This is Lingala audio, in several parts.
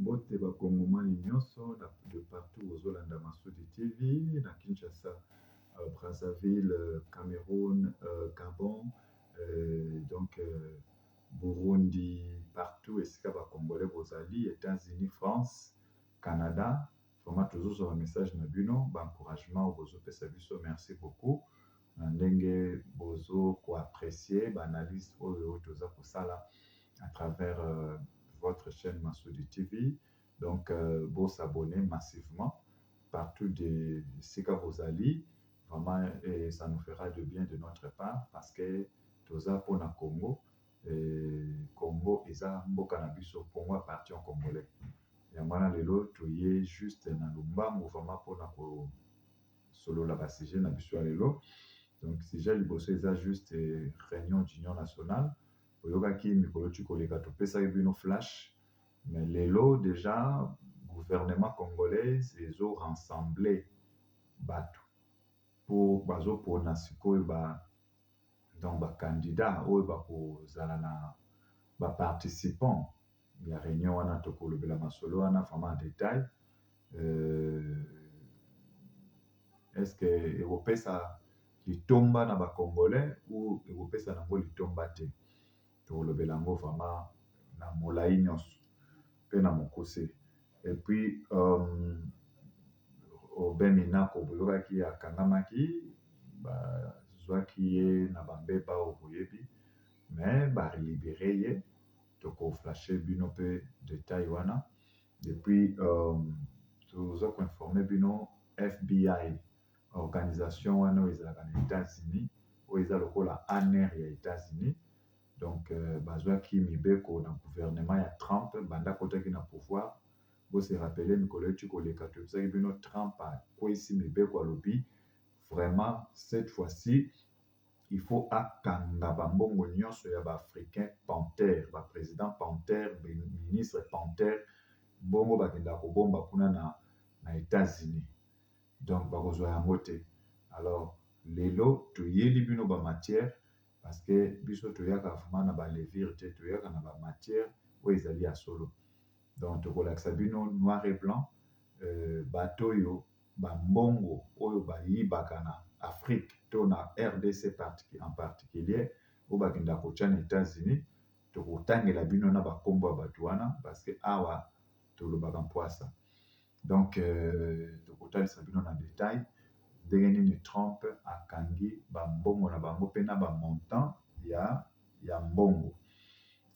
Mbote bakongomani nyonso de partout ozolanda Masudi TV na Kinshasa, Brazzaville, Cameroun, Gabon, donc Burundi, partout esika bakongolais bozali, États-Unis, France, Canada. Vraiment toujours un message na bino, encouragement bozopesa biso, merci beaucoup. Na ndenge bozo ko apprécier analyse oyo toza kosala à travers votre chaîne Masudi TV. Donc, vous s'abonner massivement partout de Sika Bozali. Vraiment, et ça nous fera de bien de notre part parce que Toza pour na Congo, Congo, Eza Mboka na biso, Congo appartient au Congolais. Et voilà, lelo, toye juste na Lumbango, vraiment pour na solo la basige na biso lelo. Donc, si j'ai liboso, Eza juste réunion d'union nationale. Oyokaki mikolo tukoleka topesaki bino flash, mais lelo déjà gouvernement congolais ezo rassembler bato pour bazo pona sikoyo donc candidat oyo bakozala na participants ya réunion wana tokolobela masolo wana vraiment en détail. Est-ce que ekopesa litomba na bacongolais ou ekopesa nango litomba te? Tolobela yango vraiment na molai nyonso mpe na mokuse. Et puis Benina koboyokaki akangamaki bazwaki ye na bambeba oyo boyebi, mais balibere ye, tokoflashe bino mpe détail wana. Et puis toza koinforme bino FBI, organisation wana oyo ezalaka na États-Unis, oyo eza lokola ANR ya États-Unis. Donc, bazwaki mibeko na gouvernement ya Trump, banda kotaki na pouvoir. Vous se rappelez, Nicolas Tukoleka, Trump a kwesi mibeko alobi. Vraiment, cette fois-ci, il faut akanga bambongo nyonso ya ba-africain Panther, ba-président Panther, ministre Panther, bongo bakenda kobomba kuna na États-Unis. Donc, bakozwa yango te. Alors, lelo, toyeli bino ba matière, parce que biso toyaka vraiment na ba levure te, toyaka na ba matière oyo ezali ya solo. Donc tokolakisa bino noir et blanc, bato oyo bambongo oyo bayibaka na Afrique to na RDC en particulier oyo bakenda kotia na États-Unis, tokotangela bino na bakombo ya bato wana parce que awa tolobaka mpwasa. Donc tokotalisa bino na détail ndenge nini Trump akangi bambongo na bango mpe na bamontant ya mbongo.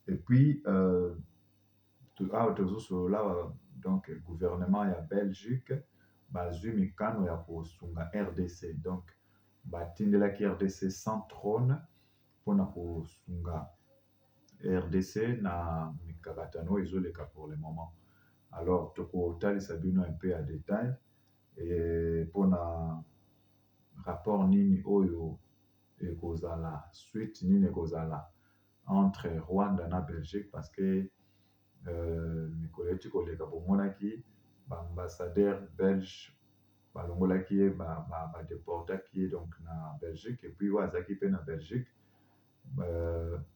Et puis awa tozosolola donc gouvernement ya Belgique bazwi mikano ya kosunga RDC. Donc batindelaki RDC sans trône mpona kosunga RDC na mikakatano ezoleka pour le moment. Alors tokotalisa bino un peu à détail et mpona rapport nini oyo ekozala, suite nini ekozala entre Rwanda na Belgique, parce que mikolo eti koleka bomonaki baambassadeur belge balongolaki ye badeportaki ye donc na Belgique, et puis oyo azalaki mpe na Belgique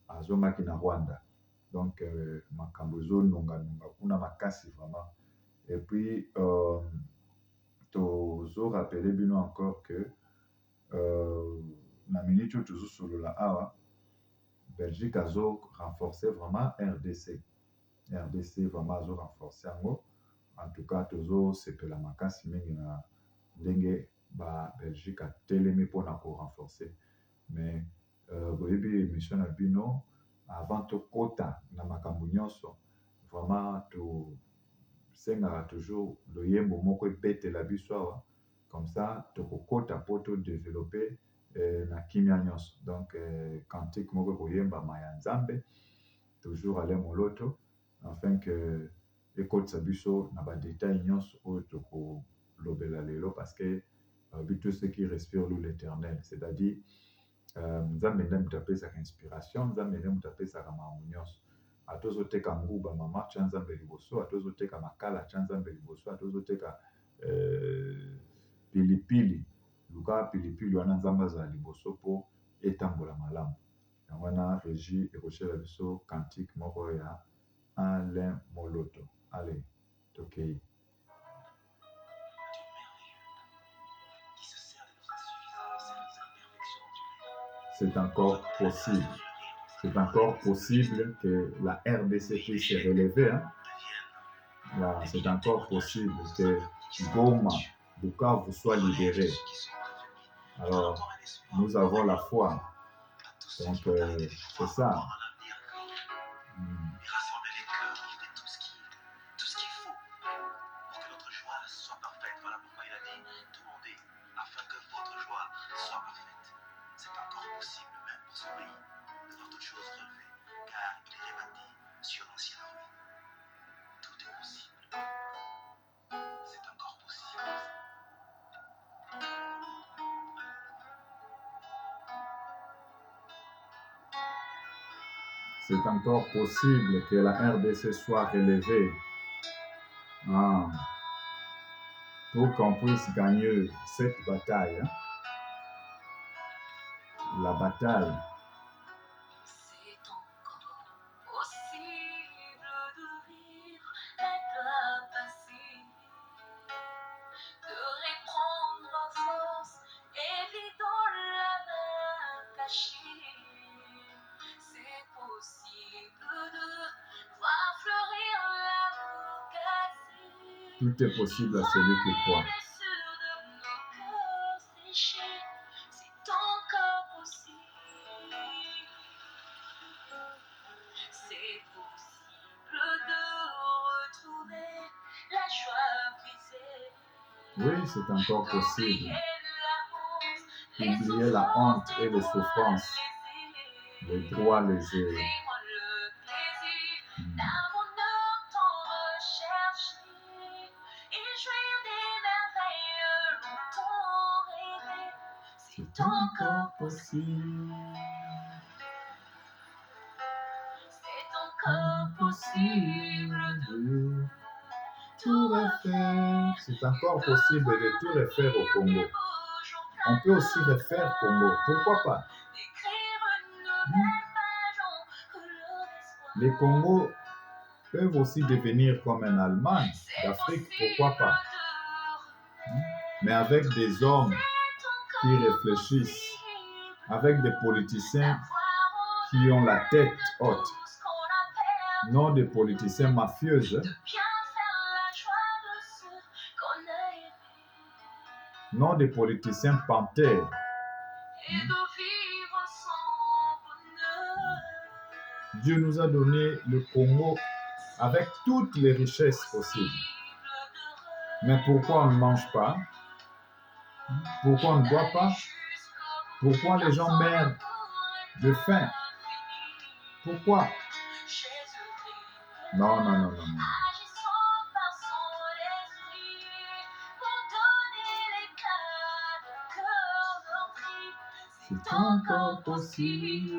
azongaki na Rwanda. Donc makambo ezononga kuna makasi vraiment. Et puis tozorapele bino encore que na minute oyo tozosolola awa Belgique azo renforcer vraiment RDC vraiment azo renforcer yango. En tout cas tozo sepela makasi mingi na ndenge ba Belgique atelemi mpona ko renforcer. Mais boyebi émission na bino avant tokota na makambo nyonso vraiment tosengaka toujours loyembo moko ebetela biso awa, comme ça tokokota mpo todévelopper na kimia nyonso. Donc cantique moko koyembama ya Nzambe toujours ale moloto afin que ekotisa biso na badétail nyonso oyo tokolobela lelo, parce que tout ce qui respire loue l'Éternel, c'est-à-dire Nzambe nde moto apesaka inspiration, Nzambe nde moto apesaka makambo nyonso. Atozoteka nguba mama tya Nzambe liboso, atozoteka makala tya Nzambe liboso, atozoteka pilipili luka pilipili wana Nzambe azala liboso mpo etambola malamu. Yango wana régie ekoshela biso cantique moko ya Alain Moloto. Allez. c'est encore possible. C'est encore possible que la RDC puisse se relever. Hein? Là, c'est encore possible que Goma, Bukavu soit libéré. Alors, nous avons la foi. Donc, c'est ça. Rassembler les cœurs, il fait tout ce qu'il faut pour que notre joie soit parfaite. Voilà pourquoi il a dit demandez afin que votre joie soit parfaite. C'est encore possible, même pour ce pays, de voir toutes choses relevées, car il est rebâti sur l'ancienne ruine. Tout est possible. C'est encore possible. C'est encore possible que la RDC soit relevée pour qu'on puisse gagner cette bataille. Hein? La bataille. C'est encore possible de vivre la capacité de reprendre force, évitant la main cachée. C'est possible de voir fleurir l'amour cassé. Tout est possible à celui qui croit. C'est encore possible. C'est possible de retrouver la joie brisée. Oui, c'est encore possible. Oublier la honte et les souffrances, les droits lésés. C'est encore possible. C'est encore possible de tout refaire. C'est encore possible de tout refaire au Congo. On peut aussi refaire Congo. Pourquoi pas? Les Congos peuvent aussi devenir comme une Allemagne d'Afrique. Pourquoi pas? Mais avec des hommes qui réfléchissent, avec des politiciens qui ont la tête haute, non des politiciens mafieux. Non des politiciens panthères. Dieu nous a donné le Congo avec toutes les richesses possibles. Mais pourquoi on ne mange pas? Pourquoi on ne boit pas? Pourquoi les gens meurent de faim? Pourquoi? Non, non, non, non, non. C'est encore possible.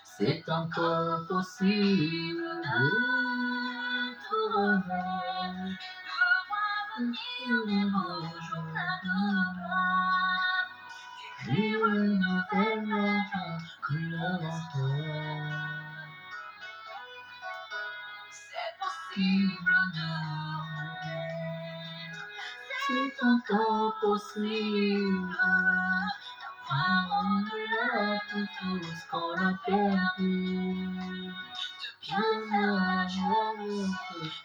C'est encore possible. C'est encore possible. Tout ce qu'on a perdu. Depuis la joie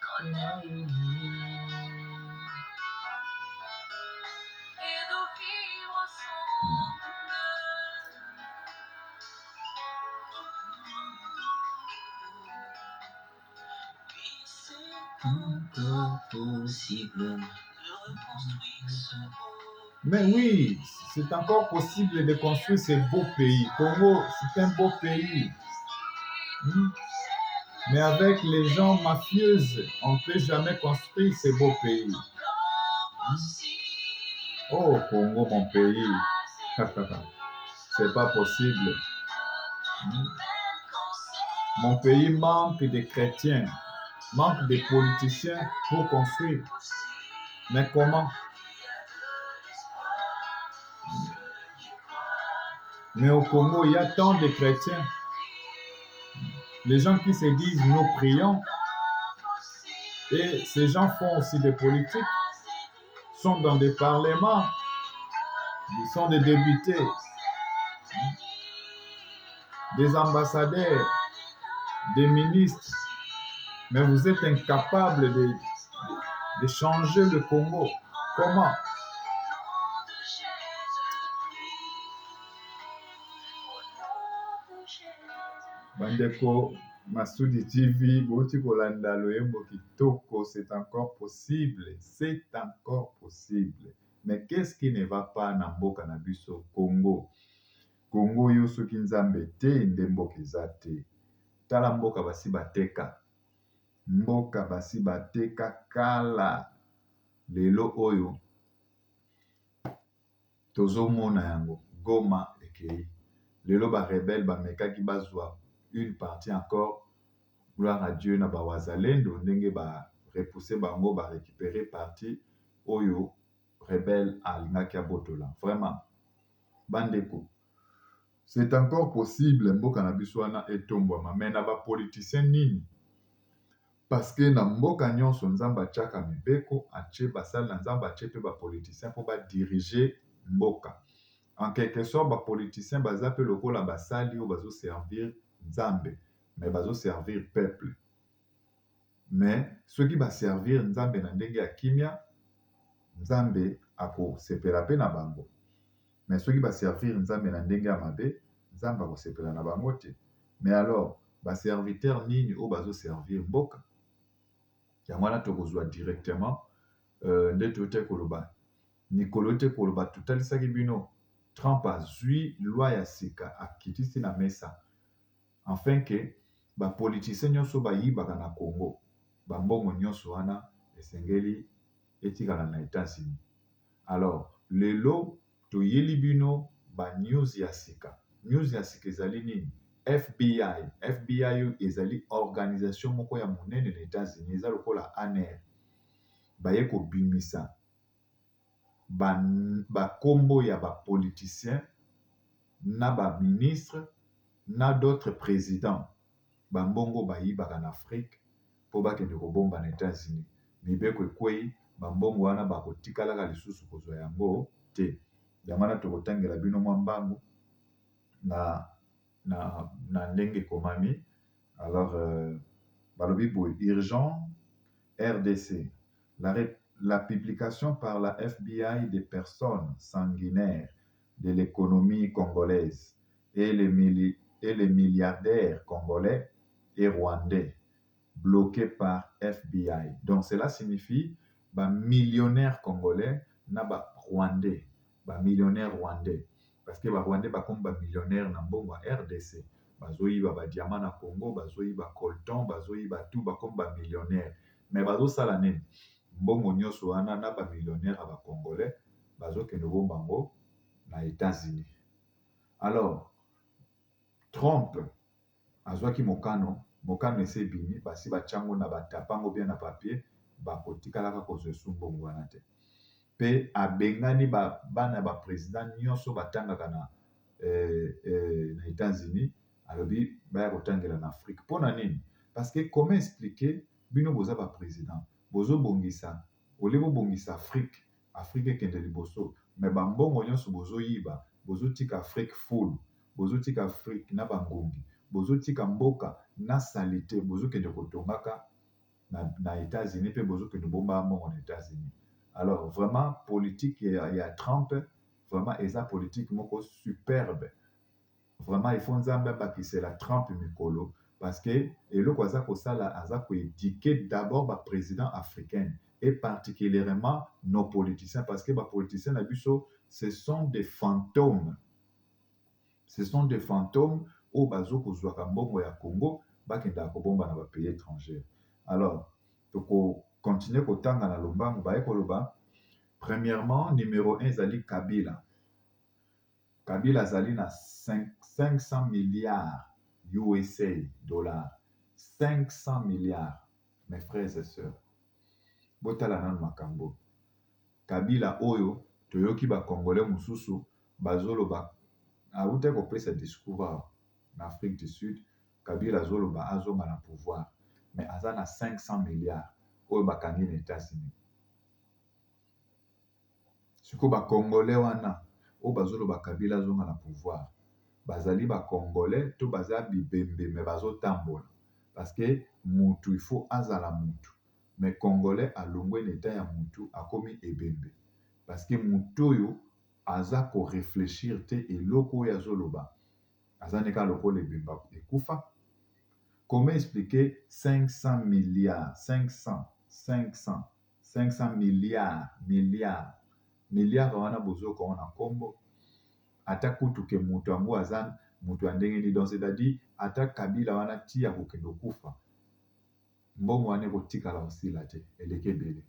qu'on a eue. Et de vivre sans bonheur. Puis c'est encore possible de reconstruire ce beau. Mais oui, c'est encore possible de construire ce beau pays. Congo, c'est un beau pays. Mais avec les gens mafieuses, on ne peut jamais construire ce beau pays. Oh, Congo, mon pays. C'est pas possible. Mon pays manque de chrétiens, manque de politiciens pour construire. Mais comment? Mais au Congo, il y a tant de chrétiens. Les gens qui se disent nous prions, et ces gens font aussi des politiques, sont dans des parlements, Ils sont des députés, des ambassadeurs, des ministres. Mais vous êtes incapables de changer le Congo. Comment? Bandeko Masudi TV, boti kolanda loyembo kitoko, c'est encore possible, c'est encore possible. Mais qu'est-ce qui ne va pas na mboka na biso Congo? Congo yo soki nzambe te nde mboka eza te. Tala mboka basi bateka. Mboka basi bateka kala. Lelo oyo tozomona yango Goma ekei. Lelo ba rebelle bamekaki bazwa une partie encore. Gloire à Dieu na ba wazalendo ndenge ba repousser bango ba récupérer partie oyo rebelle alingaki abotola. Vraiment bandeko, c'est encore possible mboka na biso wana etombwama, mais na ba politiciens nini? Parce que na mboka nyonso nzambe atiaka mibeko, atie basali na nzambe, atie pe ba politiciens pour ba diriger mboka. En quelque sorte, ba politiciens baza pe lokola basali oyo bazo servir nzambe, mais bazo servir peuple. Mais ceux qui va servir nzambe na ndenge ya kimia, nzambe ako sepela pe na bango. Mais ceux qui va servir nzambe na ndenge ya mabe, nzambe ako sepela na bango te. Mais alors, ba serviteur nini o bazo servir mboka? Yango wana tokozwa directement nde tote koloba. Nikolo te koloba tutalisaki bino. Trump azwi loi ya sika akitisi na mesa. Afin que ba politiciens nyonso bayibaka na Congo, bambongo nyonso wana esengeli etikala na États-Unis. Alors, lelo toyeli bino ba news ya sika. News ya sika ezali nini? FBI. FBI ezali organisation moko ya monene na États-Unis, eza lokola ANR. Baye ko bimisa ba kombo ya ba politiciens na ba ministres na d'autres présidents. Bambongo bayibaka na Afrique po bakende kobomba na États-Unis. Mibeko ekwei bambongo wana bakotikalaka lisusu kozwa yango te. Yango wana tokotangela bino mwa mbangu na ndenge komami. Alors balobi boy urgent RDC. La publication par la FBI des personnes sanguinaires de l'économie congolaise et les milliardaires congolais et rwandais bloqués par FBI. Donc cela signifie ba millionnaires congolais na ba rwandais, ba millionnaires rwandais. Parce que ba rwandais ba comme ba millionnaires na mbongo RDC. Bazoyiba ba diamant na Congo, bazoyiba coltan, bazoyiba tout ba comme ba millionnaires. Mais bazo sala nini? Mbongo nyonso wana na ba millionnaires ba congolais bazokende bombango na États-Unis. Alors Trump azwaki mokano ese bimi basi bachango na batapango bien na papier bakotikalaka kozwa mbongo wana te. Pe abengani bana ba président nyonso batangaka na États-Unis alobi baya kotangela na Afrique. Pona nini? Parce que comment expliquer bino boza ba président bozo bongisa olebo bongisa Afrique ekende liboso, mais bambongo nyonso bozo yiba bozo tika Afrique full, bozo tika Afrique na bangongi, bozo tika mboka na salité, bozo kende kotongaka na États-Unis pe bozo kende bomba mbongo na États-Unis. Alors vraiment politique ya Trump vraiment eza politique moko superbe. Vraiment il faut nzambe bakisela Trump mikolo parce que eloko aza kosala aza koéduquer d'abord ba président africain et particulièrement nos politiciens, parce que les politiciens na biso ce sont des fantômes. Ce sont des fantômes au bazo kozwaka mbongo ya Congo bakenda kobomba na ba pays étrangers. Alors toko continuer kotanga na lombango ba ekoloba. Premièrement, numéro 1 ezali Kabila. Kabila azali na 500 milliards USA dollars. 500 milliards, mes frères et sœurs. Botala nanu makambo. Kabila oyo toyoki ba Congolais mususu bazoloba auta kopesa discours en Afrique du Sud. Kabila zoloba azonga na pouvoir, mais aza na 500 milliards oyo bakangi na États-Unis. Siko ba Congolais wana oyo bazoloba Kabila azonga na pouvoir bazali ba congolais to baza bibembe me bazotambola parce que mutu il faut azala mutu mais congolais alongwe na état ya mutu akomi ebembe parce que mutu oyo aza ko réfléchir te eloko oyo azoloba aza neka lokola ebemba ekufa. Comment expliquer 500 milliards 500 milliards wana bozoko na kombo ata kutuke mutu yango aza mutu ya ndenge nini donc c'est-à-dire ata Kabila wana ti ya kokende kufa mbongo wana ekotikala osila te eleke ebele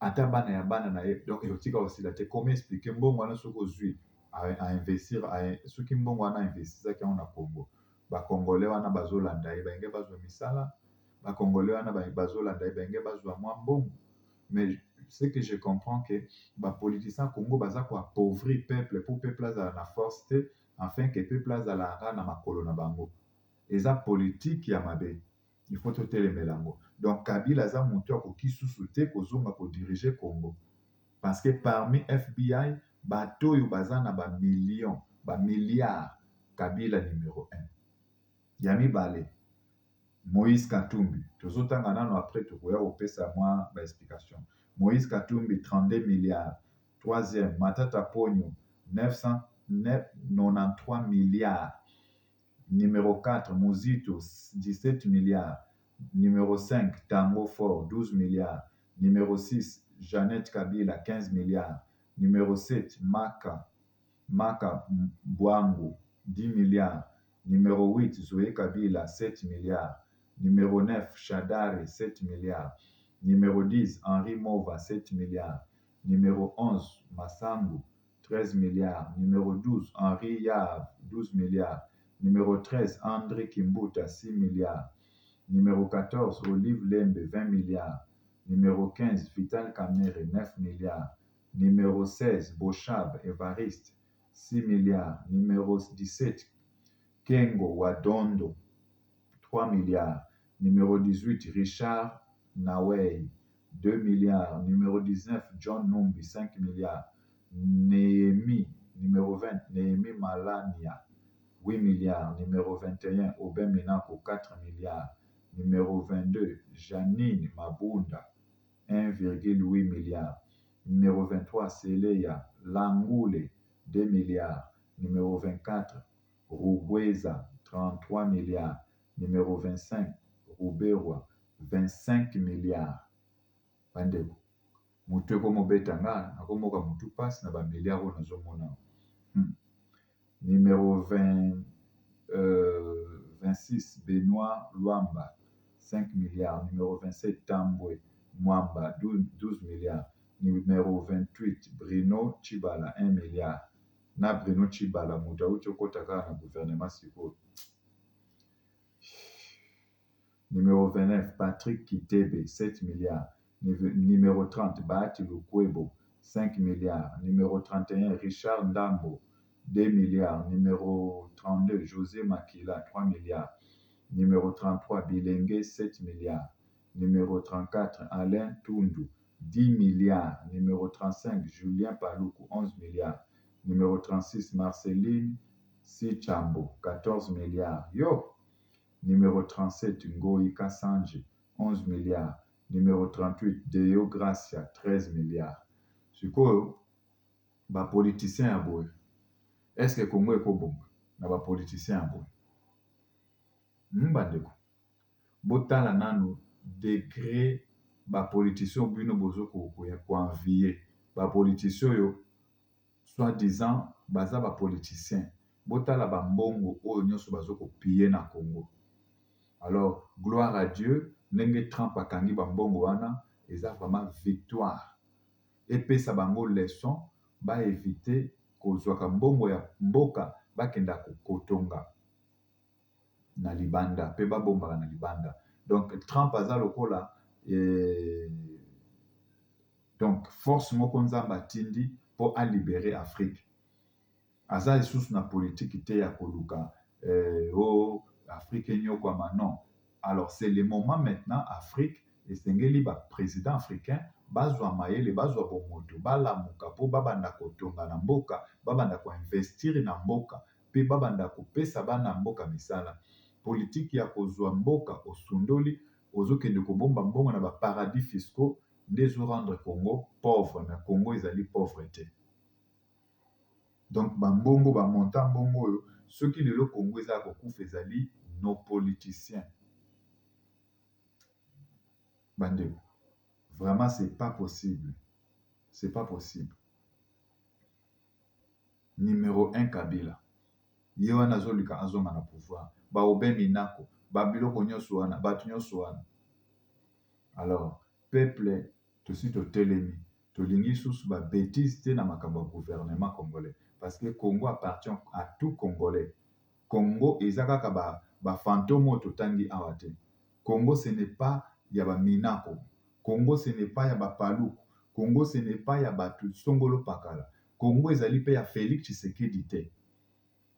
ata bana ya bana na ye donc ekotikala osila te. Comment expliquer mbongo wana soki ozwi a investir soki mbongo wana investisaki yango na Congo bakongolais wana bazolanda ye bayenge bazwa misala bakongolais wana bazolanda ye bayenge bazwa mwa mbongo. Mais ce que je comprends que bapoliticien Congo baza koappauvrir peuple pour peuple azala na force te afin que peuple azalaka na makolo na bango eza politique ya mabe il faut totelemela yango. Donc Kabila aza moto akoki susu te kozonga kodirige Congo parce que parmi FBI bato oyo baza na bamilliards Kabila numéro 1 ya mibale Moïse Katumbi tozotanga nano après tokoya kopesa mwa baexplication. Moïse Katumbi 32 milliards. Troisième Matata Ponyo 993 milliards. Numéro 4 Muzito 17 milliards. Numéro 5 Tango Fort 12 milliards. Numéro 6 Jeannette Kabila 15 milliards. Numéro 7 Maka Bwangu 10 milliards. Numéro 8 Zoé Kabila 7 milliards. Numéro 9 Shadari 7 milliards. Numéro 10 Henri Mova 7 milliards. Numéro 11 Massangu 13 milliards. Numéro 12 Henri Yav 12 milliards. Numéro 13 André Kimbuta 6 milliards. Numéro 14 Olive Lembe 20 milliards. Numéro 15 Vital Kamerhe 9 milliards. Numéro 16 Bochab Evariste 6 milliards. Numéro 17 Kengo Wadondo 3 milliards. Numéro 18 Richard Nawey 2 milliards. Numéro 19 John Numbi 5 milliards. Numéro 20 Néhémie Malania 8 milliards. Numéro 21 Aubin Minako 4 milliards. Numéro 22 Janine Mabunda 1,8 milliard. Numéro 23 Seleya Langoule 2 milliards. Numéro 24 Rugweza 33 milliards. Numéro 25 Ruberwa 25 milliards. Bandeko mutu ekomobeta nga nakomoka mutu pasi na bamilliard oyo nazomona. Numéro 26 Benoît Luamba 5 milliards. Numéro 27 Tambwe Mwamba 12 milliards. Numéro 28 Bruno Chibala 1 milliard. Na Bruno Chibala mutu auti okota kaka na gouvernement sikoyo. Numéro 29 Patrick Kitebe 7 milliards. Numéro 30 Bahati Lukwebo 5 milliards. Numéro 31 Richard Ndambo 2 milliards. Numéro 32 José Makila 3 milliards. Numéro 33 Bilenge 7 milliards. Numéro 34 Alain Tundu 10 milliards. Numéro 35 Julien Paluku 11 milliards. Numéro 36 Marceline Sichambo 14 milliards. Yo! Numéro 37 Ngoyi Kassanji 11 milliards. Numéro 38 Deo Gracia 13 milliards. Sikoyo bapoliticien ya boye est-ce que Congo ekobomba na bapoliticien ya boye? Bandeko botala nano degré bapoliticien bino bozo koenvier bapoliticien oyo soi-disant baza bapoliticien botala bambongo oyo nyonso bazo kopie na Congo. Alors gloire à Dieu ndenge Trump akangi bambongo wana eza vraiment victoire epesa bango leçon ba éviter kozwaka mbongo ya mboka bakenda kokotonga na libanda pe babombaka na libanda. Donc Trump aza lokola donc force moko nzambe atindi po alibérer Afrique. Aza lisusu na politique te ya koluka Afrique nyokwama non. Alors c'est le moment maintenant Afrique esengeli président africain bazwa mayele bazwa bomoto balamuka mpo babanda kotonga na mboka babanda koinvestir na mboka mpe babanda kopesa bana mboka misala. Politiki ya kozwa mboka osundoli ozokende kobomba mbongo na baparadis fiscaux nde ezorendre Congo pauvre, mais Congo ezali pauvre te. Donc bambongo bamonta mbongo oyo soki lelo Congo eza kokufa ezali nos politiciens. Bandeko, vraiment c'est pas possible. C'est pas possible. Numéro 1 Kabila. Ye wana azolika azonga na pouvoir. Baobe minako, babiloko nyonso wana, bato nyonso wana. Alors, peuple tosi totelemi, tolingi susu ba bêtise te na makambo ya gouvernement congolais parce que Congo appartient à tout Congolais. Congo eza kaka ba fantôme totangi awa te. Congo ce n'est pas ya ba minako. Congo ce n'est pas ya ba paluku. Congo ce n'est pas ya bato songolo pakala. Congo ezali pe ya Félix Tshisekedi te.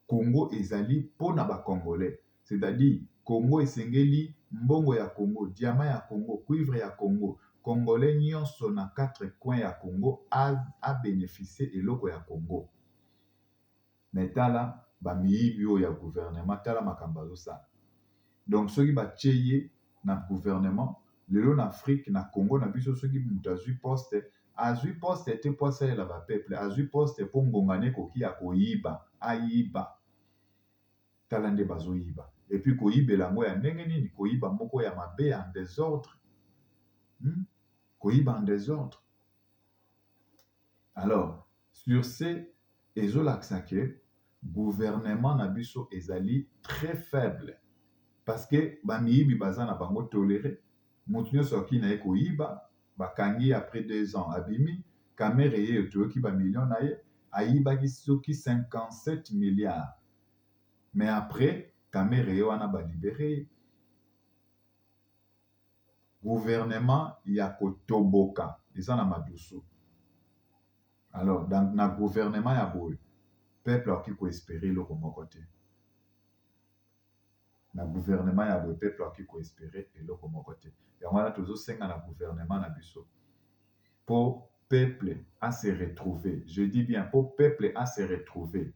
Congo ezali pona ba Congolais. C'est-à-dire Congo esengeli mbongo ya Congo, diamant ya Congo, cuivre ya Congo. Congolais nyonso na 4 coins ya Congo a bénéficié eloko ya Congo. Mais tala ba miyibi oyo ya gouvernement tala makambo azosala. Donc soki batie ye na gouvernement lelo na Afrique na Congo na biso soki mutu azwi poste te po asalela bapeuple azwi poste mpo ngongane koki ya koyiba ayiba tala nde bazoyiba et puis koyibela yango ya ndenge nini koyiba moko ya mabe en désordre koyiba en désordre. Alors sur ce ezolakisa ke gouvernement na biso ezali très faible parce que bamiyibi baza na bango toléré. Mutu nyonso aki na ye koyiba bakangi après 2 ans abimi kamere ye toyoki bamillion na ye ayibaki soki 57 milliards mais après kamere ye wana balibere gouvernement ya kotoboka eza na madusu. Alors na gouvernement ya boye peuple akoki koespérer eloko moko te. Na gouvernement ya boye peuple akoki koespérer eloko moko te. Yango wana tozosenga na gouvernement na biso pour peuple à se retrouver. Je dis bien pour peuple à se retrouver.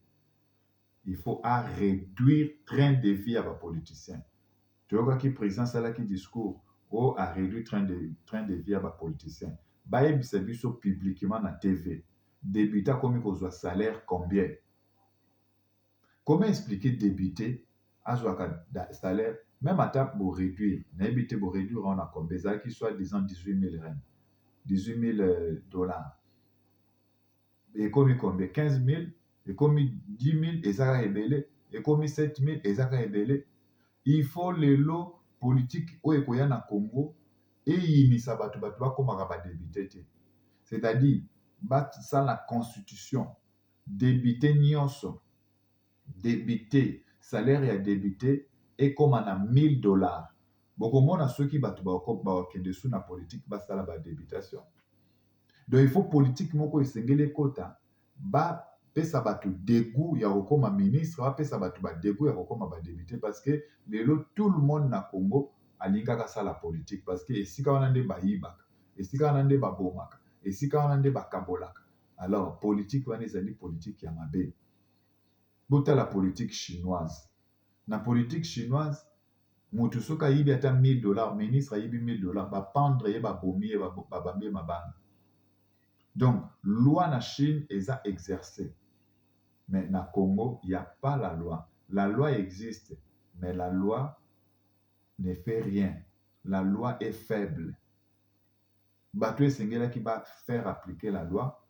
Il faut à réduire train de vie à vos politiciens. Tu vois qui président ça qui discours ou à réduire train de vie à vos politiciens. Baye biso publiquement na TV. Débuter comme il salaire combien? Comment expliquer débuter à un salaire même à table pour réduire, n'habiter pour réduire on a combien ça qui soit disant 18 000 rand, 18 000 dollars. Et comme combien 15 000 et comme 10 000 et ça a ébélé et comme 7 000 et ça a ébélé. Il faut les lots politiques au ekoya na Congo et inisa batu comme ba débuter. C'est-à-dire bat ça la constitution débuter nyonso débuter salaire ya débuter et comme on a 1000 dollars. Bokomona ceux qui batu ba dessous na politique basala ba débitation. Donc il faut politique moko esengele kota ba pesa batu dégoût ya kokoma ministre ba pesa batu ba dégoût ya kokoma ba débuter parce que lelo tout le monde na Congo alingaka ça la politique parce que esika wana nde ba yibaka esika wana nde ba bomaka esika wana nde ba kabolaka. Alors politique wana ezali politique ya mabe. Bota la politique chinoise. Na politique chinoise, mutu soka yibi ata 1000 dollars, ministre yibi 1000 dollars, ba pendre ye ba bomi ye ba bambe mabanga. Donc, loi na Chine est à exercer. Mais na Congo, il n'y a pas la loi. La loi existe, mais la loi ne fait rien. La loi est faible. Bato esengela qui va faire appliquer la loi,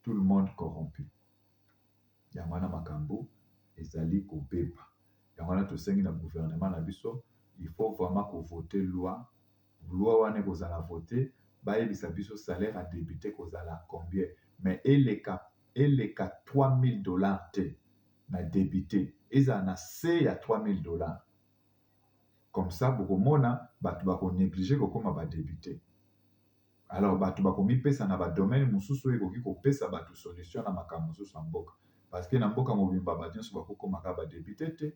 tout le monde corrompu. Yamana makambo ezali kobeba. Yamana tosengi na gouvernement na biso, il faut vraiment voter loi. Loi wane kozala voter, bayebisa biso salaire à débuter kozala combien. Mais elle est qu'à 3 000 dollars te na débuter. Eza na C ya 3 000 dollars. Comme ça, bokomona batu bako négliger kokoma ba débuter. Alors batu bako mipesa na ba domaine mususu ekoki kopesa batu solution na makambo mususu mboka. Parce que na mboka mobimba ba nyonso bakokoma ka ba débuter te.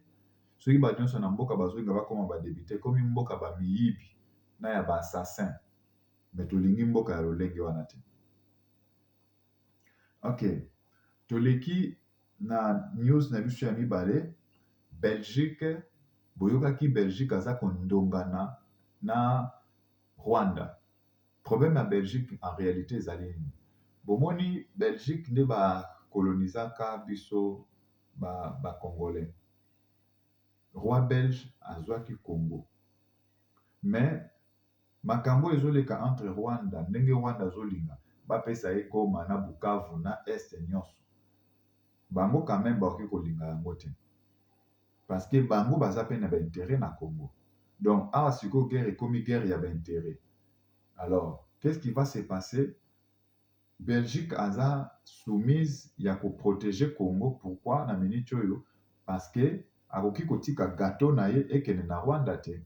Soki ba nyonso na mboka bazoinga bakoma ba débuter komi mboka ba miyibi. na ya baassassin me tolingi mboka ya lolenge wana te. Ok, toleki na news na biso ya mibale. Belgique, boyokaki Belgique aza kondongana na Rwanda. Problème ya Belgique en réalité ezali nini? Bomoni Belgique nde bakolonisaka biso Congolais. Roi belge azwaki Congo. Mais makambo ezoleka entre Rwanda, ndenge Rwanda azolinga bapesa ye Goma na Bukavu na Est nyonso. Bango quand même bakoki kolinga yango te. Parce que bango baza pe na baintérêt na Congo. Donc awa sikoyo guerre ekomi guerre ya baintérêt. Alors, qu'est-ce qui va se passer? Belgique aza soumise ya protéger Congo. Pourquoi na minute oyo? Parce que akoki kotika gâteau na ye ekende na Rwanda te.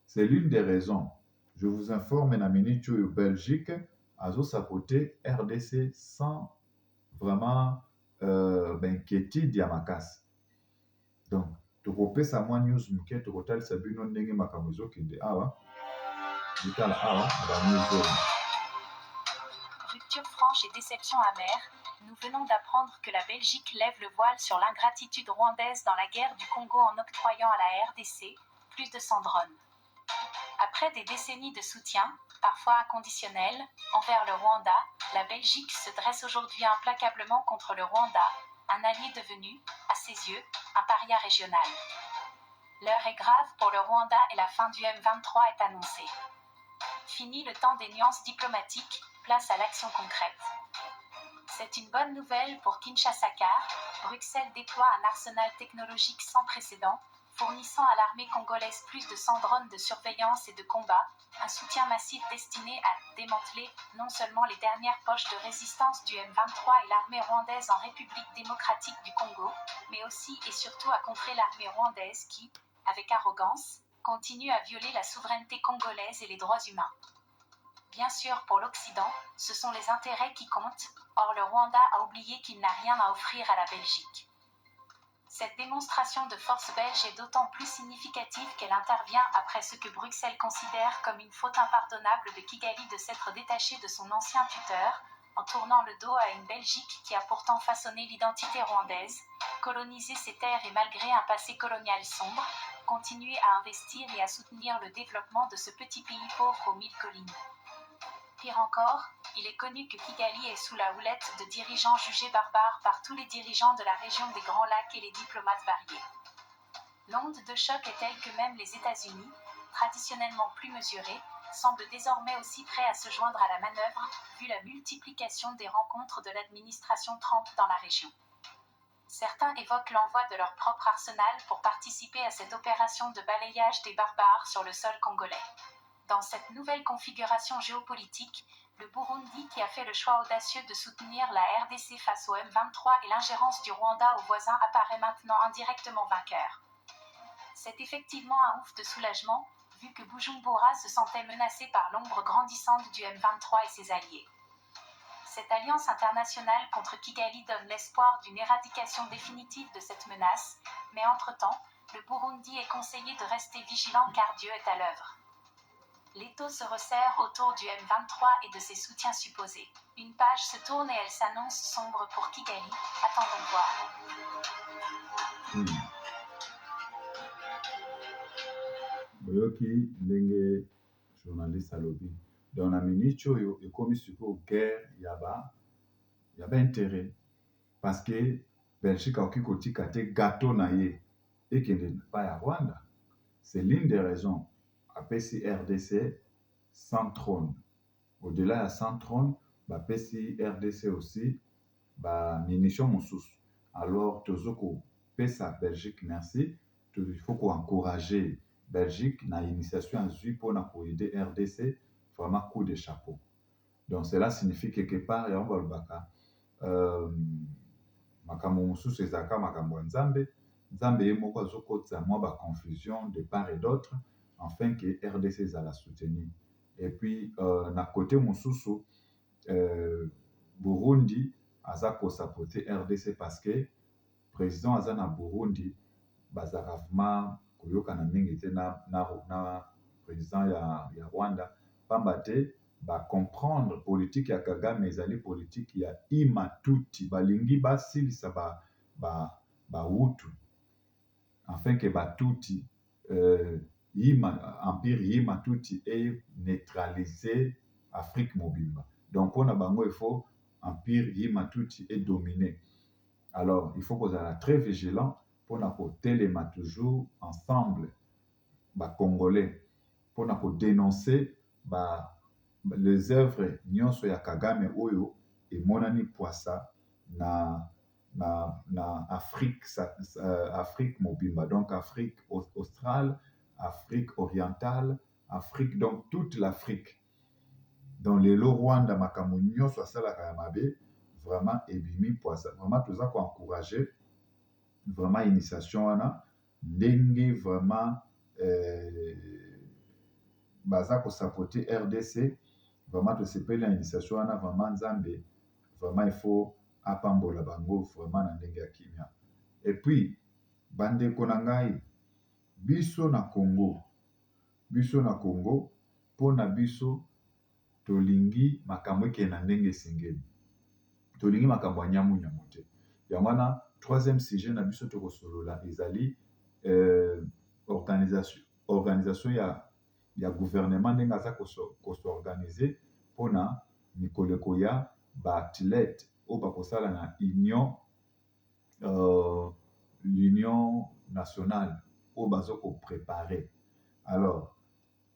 C'est l'une des raisons. Je vous informe na minute oyo Belgique azo sapoter RDC sans vraiment inquiétude ya makasi. Donc tokopesa mwa news moke tokotalisa bino ndenge makambo ezokende awa. Rupture franche et déception amère. Nous venons d'apprendre que la Belgique lève le voile sur l'ingratitude rwandaise dans la guerre du Congo en octroyant à la RDC plus de 100 drones. Après des décennies de soutien, parfois inconditionnel, envers le Rwanda, la Belgique se dresse aujourd'hui implacablement contre le Rwanda, un allié devenu, à ses yeux, un paria régional. L'heure est grave pour le Rwanda et la fin du M23 est annoncée. Fini le temps des nuances diplomatiques, place à l'action concrète. C'est une bonne nouvelle pour Kinshasa car Bruxelles déploie un arsenal technologique sans précédent, fournissant à l'armée congolaise plus de 100 drones de surveillance et de combat, un soutien massif destiné à démanteler non seulement les dernières poches de résistance du M23 et l'armée rwandaise en République démocratique du Congo, mais aussi et surtout à contrer l'armée rwandaise qui, avec arrogance, continue à violer la souveraineté congolaise et les droits humains. Bien sûr, pour l'Occident, ce sont les intérêts qui comptent, or le Rwanda a oublié qu'il n'a rien à offrir à la Belgique. Cette démonstration de force belge est d'autant plus significative qu'elle intervient après ce que Bruxelles considère comme une faute impardonnable de Kigali de s'être détaché de son ancien tuteur, en tournant le dos à une Belgique qui a pourtant façonné l'identité rwandaise, colonisé ses terres et malgré un passé colonial sombre, continué à investir et à soutenir le développement de ce petit pays pauvre aux 1000 collines. Pire encore, il est connu que Kigali est sous la houlette de dirigeants jugés barbares par tous les dirigeants de la région des Grands Lacs et les diplomates variés. L'onde de choc est telle que même les États-Unis, traditionnellement plus mesurés, semblent désormais aussi prêts à se joindre à la manœuvre, vu la multiplication des rencontres de l'administration Trump dans la région. Certains évoquent l'envoi de leur propre arsenal pour participer à cette opération de balayage des barbares sur le sol congolais. Dans cette nouvelle configuration géopolitique, le Burundi, qui a fait le choix audacieux de soutenir la RDC face au M23 et l'ingérence du Rwanda aux voisins, apparaît maintenant indirectement vainqueur. C'est effectivement un ouf de soulagement, vu que Bujumbura se sentait menacé par l'ombre grandissante du M23 et ses alliés. Cette alliance internationale contre Kigali donne l'espoir d'une éradication définitive de cette menace, mais entre-temps, le Burundi est conseillé de rester vigilant car Dieu est à l'œuvre. L'étau se resserre autour du M23 et de ses soutiens supposés. Une page se tourne et elle s'annonce sombre pour Kigali. Attendons voir. Boyoki ndenge journaliste alobi. Dans la minute oyo ekomi sikoyo guerre yaba intérêt parce que Belgique akoki kotika te gâteau na ye ekende pa ya Rwanda. C'est l'une des raisons. Apesi RDC 100 trônes. Au-delà de 100 trônes, bapesi RDC aussi munitions mosusu. Alors tozoko pesa Belgique merci. Il faut encourager Belgique na initiation azui pour aider RDC, vraiment coup de chapeau. Donc cela signifie quelque part ya balobaka makambo mosusu ezaka makambo nzambe ye moko azokotisa mwa confusion de part et d'autre afin que RDC ezala soutenu. Et puis na côté mosusu Burundi aza kosapote RDC parce que président aza na Burundi bazaka vraiment koyokana mingi te na président ya Rwanda pamba te comprendre politique ya Kagame ezali politique ya imatuti balingi basilisa Hutu afin que batuti empire imatuti et neutraliser Afrique mobimba. Donc pour bango il faut empire imatuti et dominer. Alors il faut qu'on soit très vigilant pour téléma toujours ensemble Congolais pour dénoncer les œuvres nyonso ya Kagame oyo et monani poissa na Afrique Afrique mobimba, donc Afrique australe, Afrique orientale, Afrique, donc toute l'Afrique. Dans les Rwanda makambo nyonso asalaka ya mabe vraiment ebimi poissa, vraiment toza ko encourager vraiment initiation wana ndenge vraiment baza ko supporter RDC vraiment to sepeli na initiation wana vraiment nzambe vraiment il faut apambola bango vraiment na ndenge ya kimia. Et puis bandeko na ngai biso na Congo pona biso tolingi makambo ekende na ndenge esengeli, tolingi makambo ya nyamu te. Yango wana troisième sujet na biso tokosolola ezali organisation ya gouvernement ndenge aza kosorganize mpona mikoleko ya baathlète oyo bakosala na l'union nationale oyo bazokoprépare. Alors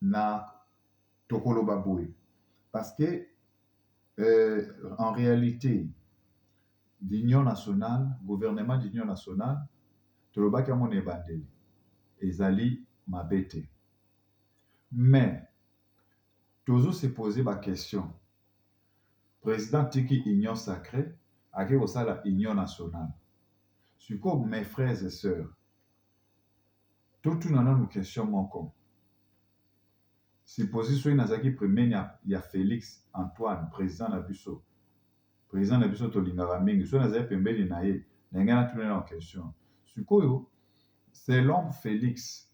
na tokoloba boye parce que en réalité l'union nationale, gouvernement d'union nationale tolobaki yango na ebandeli ezali mabe te, mais toujours se poser la question président tiki union sacrée ake kosala union nationale. Sikoyo mes frères et sœurs totuna nanu question moko, supposé soki nazalaki premier ya Félix Antoine président na biso tolingaka mingi, soki nazali pembeni na ye na ngai natuna na question sikoyo selon Félix